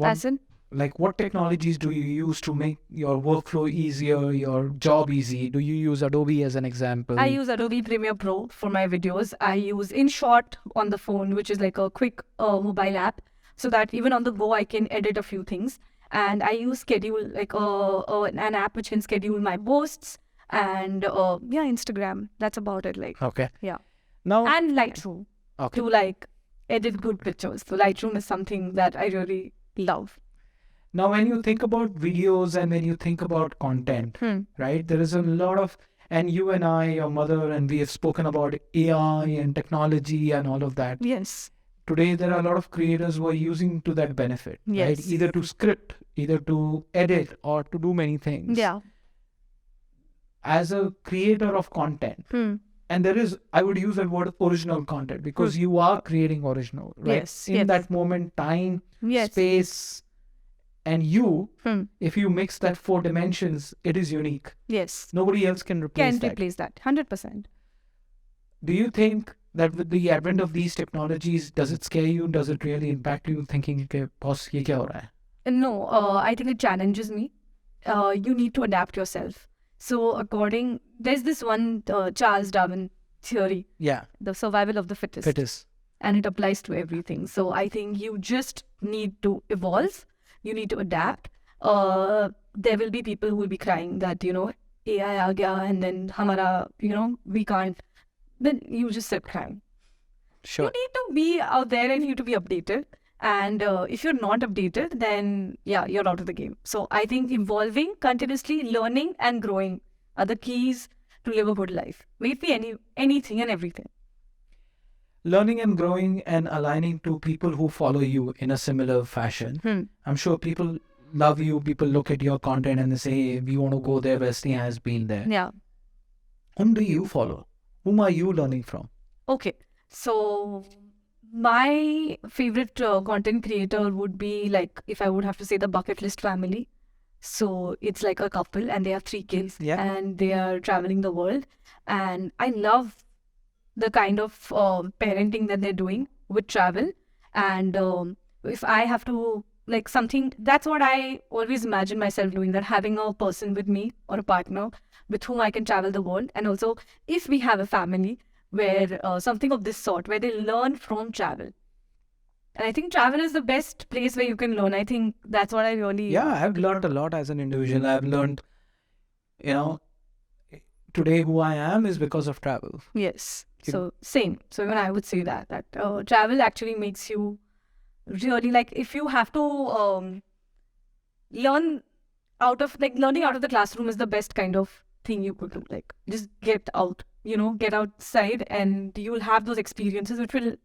As in? Like, what technologies do you use to make your workflow easier, your job easy? Do you use Adobe as an example? I use Adobe Premiere Pro for my videos. I use InShot on the phone, which is like a quick mobile app, so that even on the go, I can edit a few things. And I use Schedule, like an app which can schedule my posts. And Instagram. That's about it. Like, Okay. yeah. Now, And Lightroom okay. to like edit good pictures. So Lightroom is something that I really love. Now, when you think about videos and when you think about content, right, there is a lot of, and you and I, your mother, and we have spoken about AI and technology and all of that. Yes. Today, there are a lot of creators who are using to that benefit, right? Yes. Either to script, either to edit, or to do many things. Yeah. As a creator of content, and there is, I would use that word original content because you are creating original, right? Yes, In yes. that moment, time, Yes. space, and you, if you mix that 4 dimensions, it is unique. Yes. Nobody else can replace Can that. replace that. 100%. Do you think that with the advent of these technologies, does it scare you? Does it really impact you thinking, okay, boss, ye kya ho raha hai? No, I think it challenges me. You need to adapt yourself. So there's this one Charles Darwin theory, Yeah. the survival of the fittest. Fittest. And it applies to everything. So I think you just need to evolve. You need to adapt. There will be people who will be crying that, AI aa gaya and then hamara, we can't. Then you just sit crying. Sure. You need to be out there and you need to be updated. And if you're not updated, then you're out of the game. So I think evolving, continuously learning and growing are the keys to live a good life. May it be anything and everything. Learning and growing and aligning to people who follow you in a similar fashion. I'm sure people love you, people look at your content and they say, hey, we want to go there where Sneha has been there. Yeah. Whom do you follow? Whom are you learning from? Okay. So my favorite content creator would be, like, if I would have to say, the Bucket List family. So it's like a couple and they have 3 kids and they are traveling the world. And I love the kind of parenting that they're doing with travel. And if I have to, like, something, that's what I always imagine myself doing, that having a person with me or a partner with whom I can travel the world. And also, if we have a family where something of this sort, where they learn from travel. And I think travel is the best place where you can learn. I think that's what I really... Yeah, I've learned a lot as an individual. I've learned, today who I am is because of travel. Yes. So same. So even I would say that travel actually makes you really, like, if you have to learning out of the classroom is the best kind of thing you could do. Like, just get out, get outside, and you'll have those experiences which will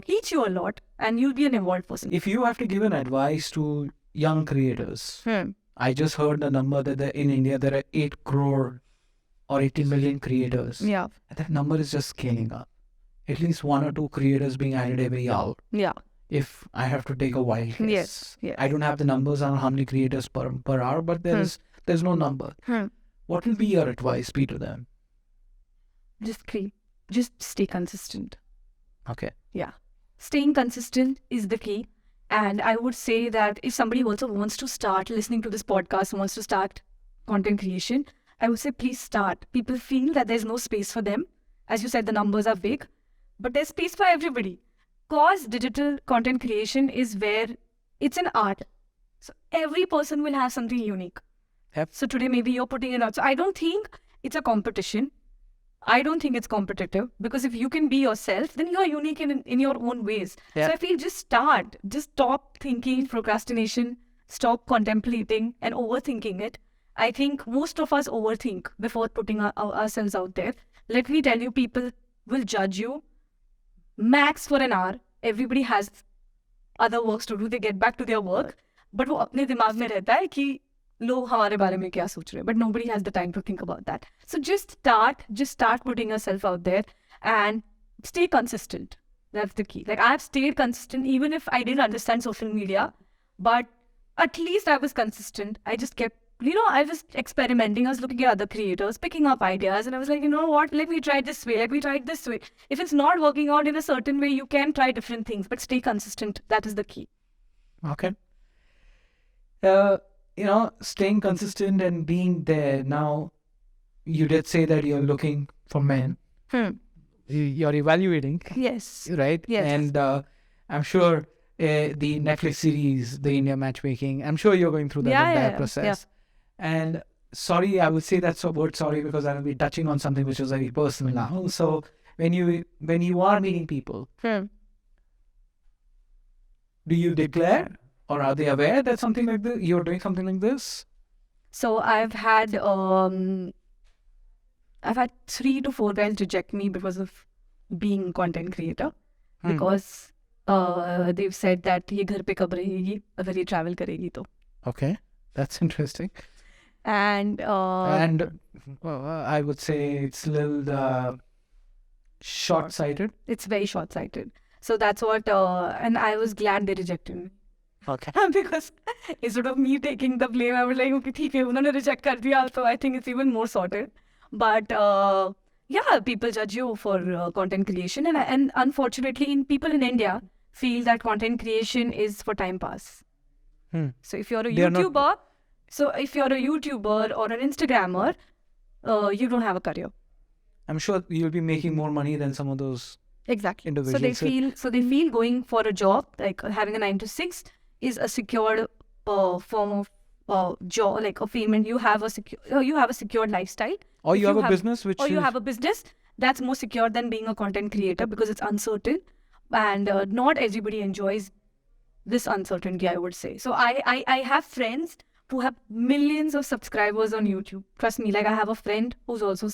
teach you a lot, and you'll be an evolved person. If you have to give an advice to young creators, I just heard the number that in India there are 8 crore or 80 million creators. Yeah. That number is just scaling up. At least 1 or 2 creators being added every hour. Yeah. If I have to take a wild guess. Yes. I don't have the numbers on how many creators per hour, but there's no number. What will be your advice be to them? Just stay consistent. Okay. Yeah. Staying consistent is the key. And I would say that if somebody also wants to start listening to this podcast, wants to start content creation, I would say please start. People feel that there's no space for them. As you said, the numbers are big, but there's space for everybody. Because digital content creation is where it's an art. So every person will have something unique. Yep. So today maybe you're putting it out. So I don't think it's a competition. I don't think it's competitive, because if you can be yourself, then you're unique in your own ways. Yeah. So I feel just start. Just stop thinking procrastination, stop contemplating and overthinking it. I think most of us overthink before putting ourselves out there. Let me tell you, people will judge you max for an hour. Everybody has other works to do. They get back to their work. But वो अपने दिमाग में रहता है कि लोग हमारे बारे में क्या सोच रहे हैं. But nobody has the time to think about that. So just start putting yourself out there and stay consistent. That's the key. Like, I've stayed consistent even if I didn't understand social media, but at least I was consistent. I just kept, I was experimenting. I was looking at other creators, picking up ideas, and I was like, you know what, let me try this way. Let me try it this way. If it's not working out in a certain way, you can try different things, but stay consistent. That is the key. Okay. Staying consistent and being there. Now, you did say that you're looking for men. You're evaluating. Yes. Right? Yes. And I'm sure the Netflix series, the India matchmaking, I'm sure you're going through that entire process. Yeah. And sorry, I would say that word sorry because I will be touching on something which is very personal now. So when you are meeting people, do you declare? Or are they aware that something like this, you're doing something like this? So I've had 3 to 4 guys reject me because of being content creator. Because they've said that ये घर पे कब रहेगी अगर ये travel करेगी तो. Okay, that's interesting. And I would say it's a little short-sighted. It's very short-sighted. So that's what, and I was glad they rejected me. Okay. Because instead of me taking the blame, I was like, okay, ठीक है, उन्होंने reject कर दिया, so I think it's even more sorted. But people judge you for content creation, and unfortunately, people in India feel that content creation is for time pass. So if you're a YouTuber, So if you're a YouTuber or an Instagrammer, you don't have a career. I'm sure you'll be making more money than some of those Exactly. individuals. So they feel going for a job, like having a 9 to 6, is a secured form of job, like a payment. You have a secured lifestyle. Or If you have a business which or you is- have a business that's more secure than being a content creator, because it's uncertain, and not everybody enjoys this uncertainty, I would say. So I have friends who have millions of subscribers on YouTube. Trust me, like I have a friend who's also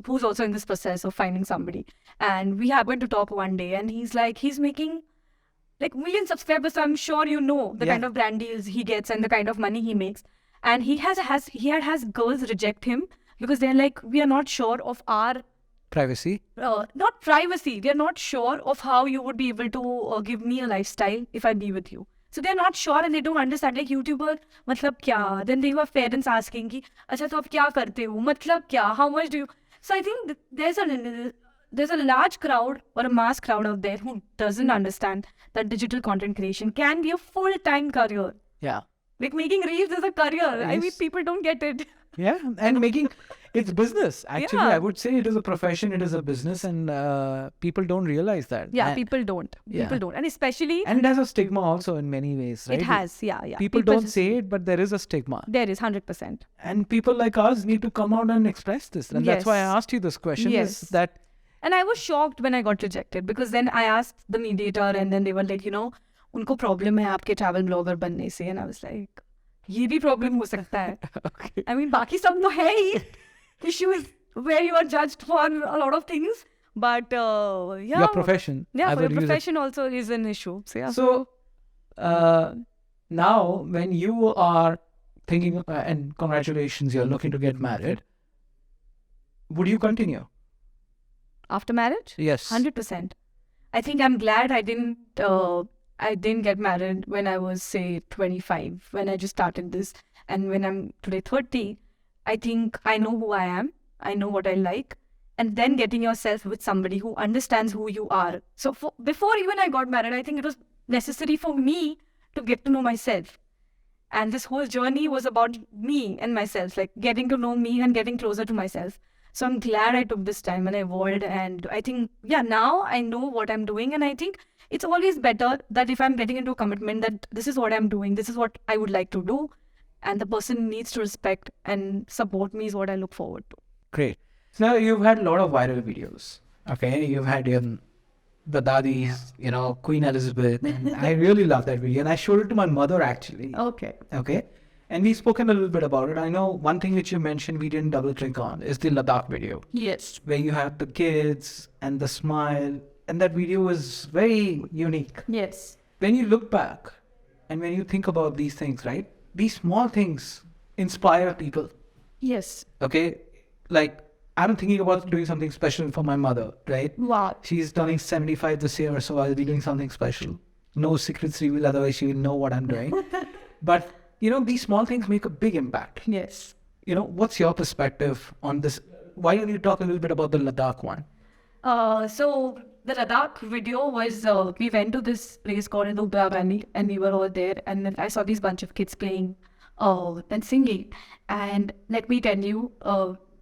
who's also in this process of finding somebody. And we happened to talk one day, and he's making like million subscribers. So I'm sure you know the Yeah. kind of brand deals he gets and the kind of money he makes. And he has girls reject him because they're like, we are not sure of our privacy. not privacy. They're not sure of how you would be able to give me a lifestyle if I be with you. So they're not sure and they don't understand. Like YouTuber, matlab kya? Then they have parents asking ki, acha to aap kya karte ho? Matlab kya? How much do you? So I think there's a large crowd or a mass crowd out there who doesn't understand that digital content creation can be a full-time career. Yeah. Like making reels is a career. I mean, Yes. people don't get it. Yeah. And making it's business. Actually, Yeah. I would say it is a profession, it is a business, and people don't realize that. Yeah, And, people don't. yeah. People don't. And especially, and it has a stigma also in many ways, right? it has. Yeah, yeah. People don't say it, but there is a stigma. There is 100%. And people like us need to come out and express this. And that's why I Yes. asked you this question. Yes. Is that And I was shocked when I got rejected, because then I asked the mediator and then they were like, उनको problem है आपके travel blogger बनने से. And I was like, ये भी problem हो सकता है. okay. I mean, बाकी सब तो है ही. Issue is where you are judged for a lot of things. But yeah. Your profession. Yeah, I for your would use it. profession also is an issue. So yeah. So now when you are thinking, and congratulations, you're looking to get married, would you continue? After marriage? Yes. 100%. I think I'm glad I didn't get married when I was, say, 25, when I just started this. And when I'm today 30, I think I know who I am. I know what I like. And then getting yourself with somebody who understands who you are. So before even I got married, I think it was necessary for me to get to know myself. And this whole journey was about me and myself, like getting to know me and getting closer to myself. So I'm glad I took this time and I evolved. And I think, yeah, now I know what I'm doing. And I think it's always better that if I'm getting into a commitment that this is what I'm doing, this is what I would like to do, and the person needs to respect and support me is what I look forward to. Great. So now you've had a lot of viral videos. Okay. You've had the Dadis, Queen Elizabeth. And I really love that video. And I showed it to my mother actually. Okay. Okay. And we've spoken a little bit about it. I know one thing which you mentioned we didn't double click on is the Ladakh video, Yes. where you have the kids and the smile. And that video was very unique. Yes. When you look back and when you think about these things, right? These small things inspire people. Yes. Okay. Like I'm thinking about doing something special for my mother, right? Wow. She's turning 75 this year, so I'll be doing something special. No secrets revealed, otherwise she will know what I'm doing. But these small things make a big impact. Yes. What's your perspective on this? Why don't you talk a little bit about the Ladakh one? So the Ladakh video was, we went to this place called Ubra Valley and we were all there, and then I saw these bunch of kids playing and singing. And let me tell you,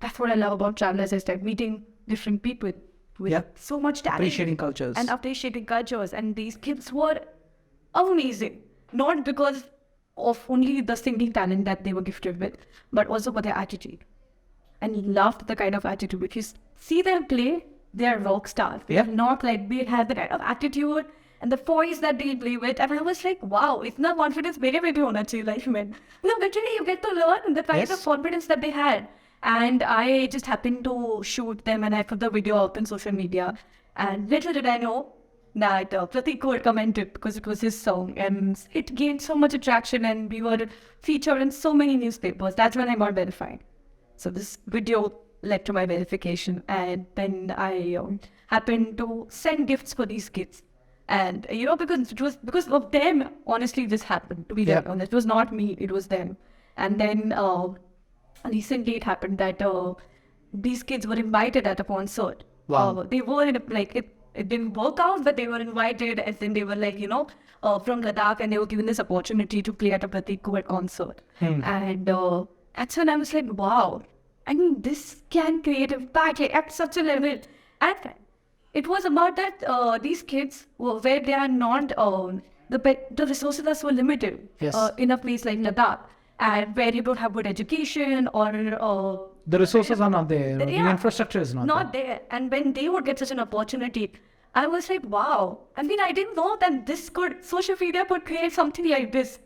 that's what I love about travel, as I said, meeting different people with Yeah. so much talent. Appreciating cultures. And appreciating cultures. And these kids were amazing. Not because of only the singing talent that they were gifted with, but also for their attitude. And loved the kind of attitude. If you see them play, they are rock stars. They Yeah. are not like, they have the kind of attitude and the voice that they play with. And I was like, wow, itna confidence mere mein bhi hona chahiye life mein. Literally, you get to learn the kind Yes. of confidence that they had. And I just happened to shoot them and I put the video out on social media. And little did I know that Pratik had commented, because it was his song, and it gained so much attraction and we were featured in so many newspapers. That's when I got verified. So this video led to my verification, and then I happened to send gifts for these kids. And because it was because of them, honestly, this happened, to be Yeah. very honest. It was not me, it was them. And then recently it happened that these kids were invited at a concert. Wow. They were in It didn't work out, but they were invited, and then they were like, from Ladakh, and they were given this opportunity to play at a Pratik Kuwait concert. And that's when I was like, wow, I mean, this can create impact like, at such a level. And it was about that these kids where they are not, the resources are so limited Yes. in a place like Ladakh, and where you don't have good education or The resources are not there. The yeah, infrastructure is not there. there. And when they would get such an opportunity, I was like, wow. I mean, I didn't know that social media could create something like this.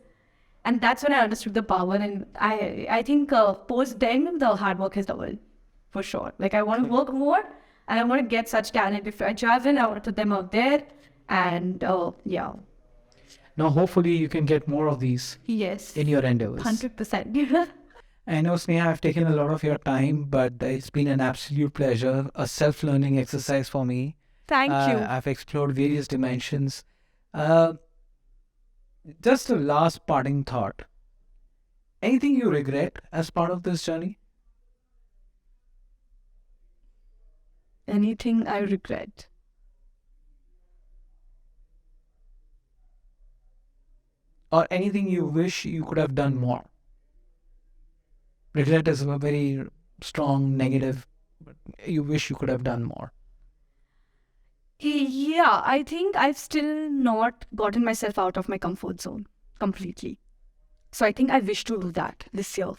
And that's when I understood the power. And I think post then, the hard work has doubled, for sure. Like, I want to work more, and I want to get such talent. If I travel, I want to put them out there. And yeah. Now, hopefully, you can get more of these Yes. in your endeavors. 100%. I know, Sneha, I've taken a lot of your time, but it's been an absolute pleasure, a self-learning exercise for me. Thank you. I've explored various dimensions. Just a last parting thought. Anything you regret as part of this journey? Anything I regret? Or anything you wish you could have done more? Regret is a very strong negative, but you wish you could have done more. Yeah, I think I've still not gotten myself out of my comfort zone completely. So I think I wish to do that this year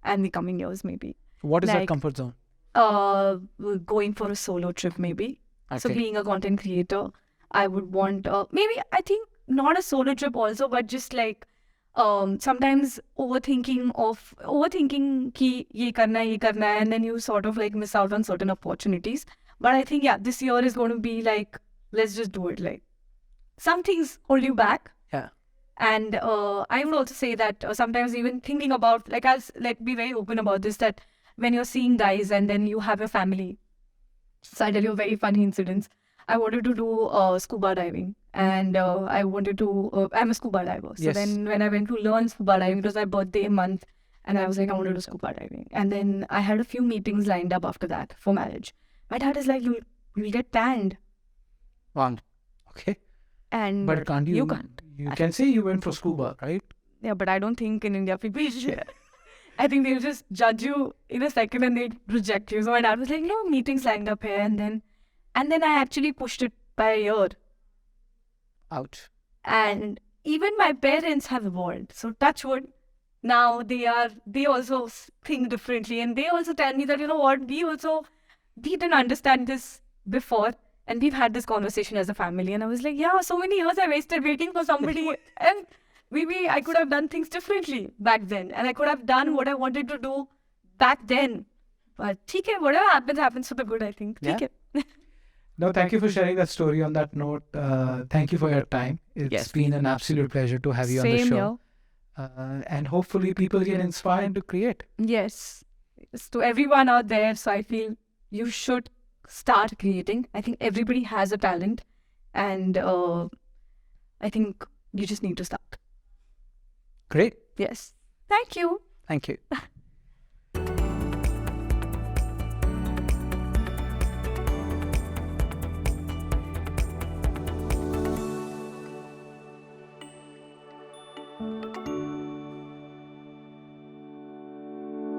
and the coming years, maybe. What is that Like, comfort zone? Going for a solo trip, maybe. So Okay. being a content creator, I would want, maybe, I think not a solo trip also, but just like sometimes overthinking ki ye karna hai, and then you sort of like miss out on certain opportunities. But I think, yeah, this year is going to be like, let's just do it. Like, some things hold you back. Yeah. And I would also say that sometimes even thinking about, like, let's be very open about this, that when you're seeing guys and then you have a family. So I tell you very funny incidents. I wanted to do scuba diving, and I wanted to, I'm a scuba diver. So Yes. then when I went to learn scuba diving, it was my birthday month, and I was like, I want to do scuba diving. And then I had a few meetings lined up after that for marriage. My dad is like, you'll get tanned. Wow. Okay. And But can't you? You can't. You can say you went for scuba, right? Yeah, but I don't think in India people I think they'll just judge you in a second and they'd reject you. So my dad was like, no, meetings lined up here, and then I actually pushed it by a year. Ouch. And even my parents have evolved. So touch wood. Now they also think differently, and they also tell me that, you know what, we didn't understand this before, and we've had this conversation as a family. And I was like, yeah, so many years I wasted waiting for somebody, and maybe I could have done things differently back then, and I could have done what I wanted to do back then. But theek hai, whatever happens for the good, I think. Yeah. Theek hai. No, thank you for sharing that story on that note. Thank you for your time. It's Yes. been an absolute pleasure to have you on the Same show. And hopefully people get inspired to create. Yes. It's to everyone out there. So I feel you should start creating. I think everybody has a talent, and I think you just need to start. Great. Yes. Thank you. Thank you.